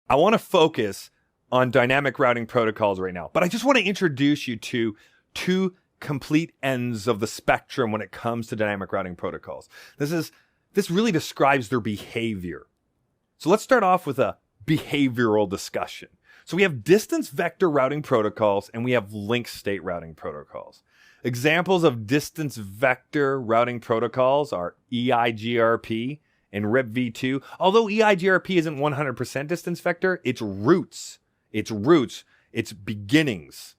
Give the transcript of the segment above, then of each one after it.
I want to focus on dynamic routing protocols right now, but I just want to introduce you to two complete ends of the spectrum when it comes to dynamic routing protocols. This really describes their behavior. So let's start off with a behavioral discussion. So we have distance vector routing protocols and we have link state routing protocols. Examples of distance vector routing protocols are EIGRP and RIPv2. Although EIGRP isn't 100% distance vector, its roots, its beginnings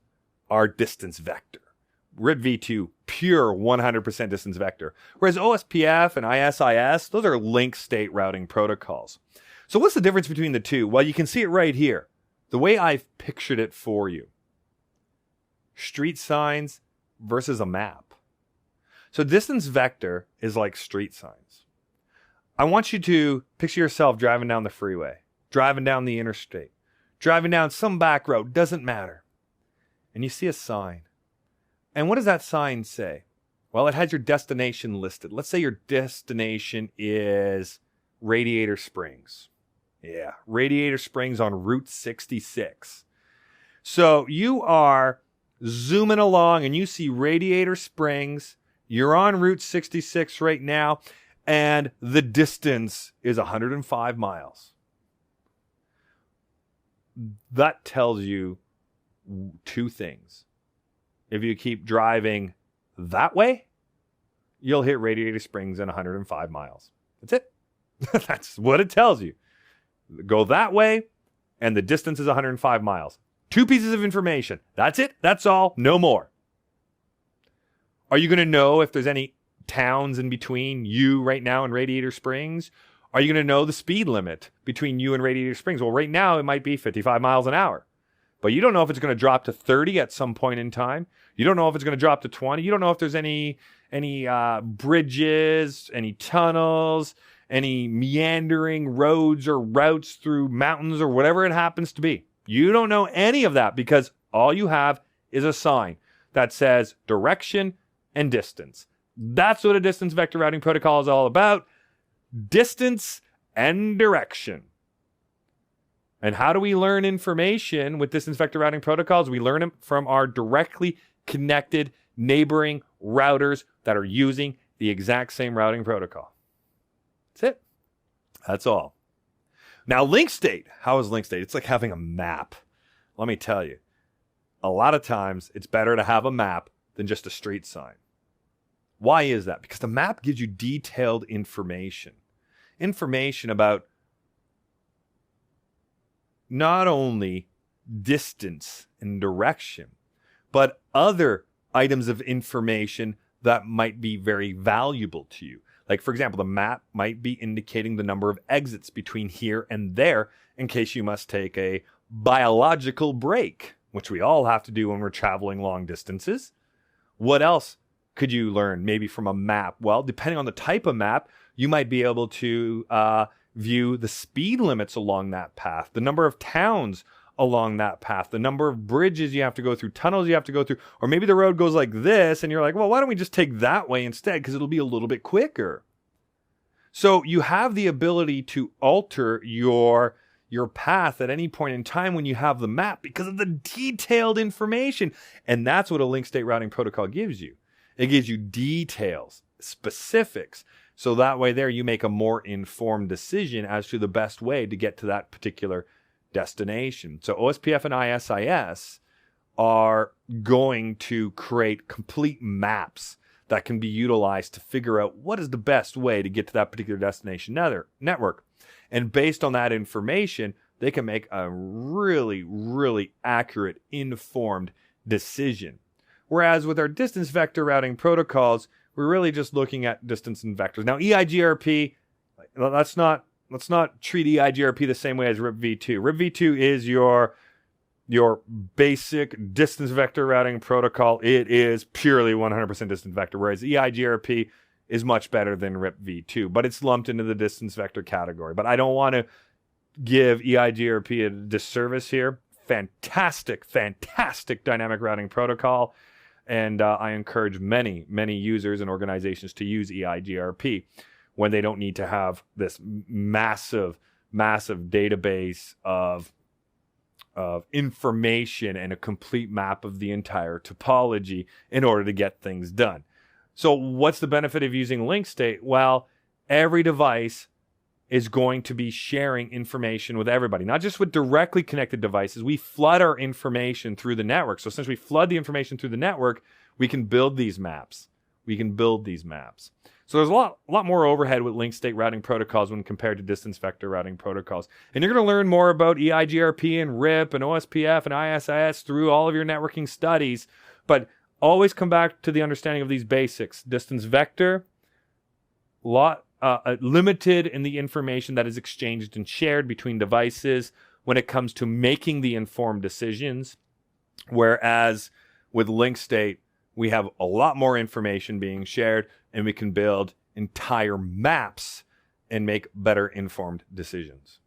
are distance vector. RIPv2, pure 100% distance vector. Whereas OSPF and ISIS, those are link state routing protocols. So what's the difference between the two? Well, you can see it right here. The way I've pictured it for you. Street signs versus a map. So distance vector is like street signs. I want you to picture yourself driving down the freeway, driving down the interstate, driving down some back road, doesn't matter. And you see a sign. And what does that sign say? Well, it has your destination listed. Let's say your destination is Radiator Springs. Yeah, Radiator Springs on Route 66. So you are zooming along and you see Radiator Springs. You're on Route 66 right now, and the distance is 105 miles. That tells you two things. If you keep driving that way, you'll hit Radiator Springs in 105 miles. That's it. That's what it tells you. Go that way, and the distance is 105 miles. Two pieces of information. That's it. That's all. No more. Are you going to know if there's any towns in between you right now and Radiator Springs? Are you going to know the speed limit between you and Radiator Springs? Well, right now it might be 55 miles an hour. But you don't know if it's going to drop to 30 at some point in time. You don't know if it's going to drop to 20. You don't know if there's any bridges, any tunnels, any meandering roads or routes through mountains or whatever it happens to be. You don't know any of that because all you have is a sign that says direction and distance. That's what a distance vector routing protocol is all about. Distance and direction. And how do we learn information with distance vector routing protocols? We learn it from our directly connected neighboring routers that are using the exact same routing protocol. That's it. That's all. Now, link state. How is link state? It's like having a map. Let me tell you, a lot of times it's better to have a map than just a street sign. Why is that? Because the map gives you detailed information. Information about not only distance and direction, but other items of information that might be very valuable to you. Like, for example, the map might be indicating the number of exits between here and there in case you must take a biological break, which we all have to do when we're traveling long distances. What else could you learn maybe from a map? Well, depending on the type of map, you might be able to view the speed limits along that path, the number of towns along that path, the number of bridges you have to go through, tunnels you have to go through, or maybe the road goes like this and you're like, well, why don't we just take that way instead? Because it'll be a little bit quicker. So you have the ability to alter your path at any point in time when you have the map because of the detailed information. And that's what a link state routing protocol gives you. It gives you details, specifics. So that way there you make a more informed decision as to the best way to get to that particular destination. So OSPF and ISIS are going to create complete maps that can be utilized to figure out what is the best way to get to that particular destination network. And based on that information, they can make a really, really accurate, informed decision. Whereas with our distance vector routing protocols, we're really just looking at distance and vectors. Now, EIGRP, let's not treat EIGRP the same way as RIPv2. RIPv2 is your basic distance vector routing protocol. It is purely 100% distance vector, whereas EIGRP is much better than RIPv2, but it's lumped into the distance vector category. But I don't want to give EIGRP a disservice here. Fantastic dynamic routing protocol. And I encourage many users and organizations to use EIGRP when they don't need to have this massive massive database of information and a complete map of the entire topology in order to get things done. So what's the benefit of using link state? Well, every device is going to be sharing information with everybody, not just with directly connected devices. We flood our information through the network. So since we flood the information through the network, we can build these maps. So there's a lot more overhead with link state routing protocols when compared to distance vector routing protocols. And you're going to learn more about EIGRP and RIP and OSPF and ISIS through all of your networking studies. But always come back to the understanding of these basics. Distance vector, limited in the information that is exchanged and shared between devices when it comes to making the informed decisions. Whereas with link state, we have a lot more information being shared, and we can build entire maps and make better informed decisions.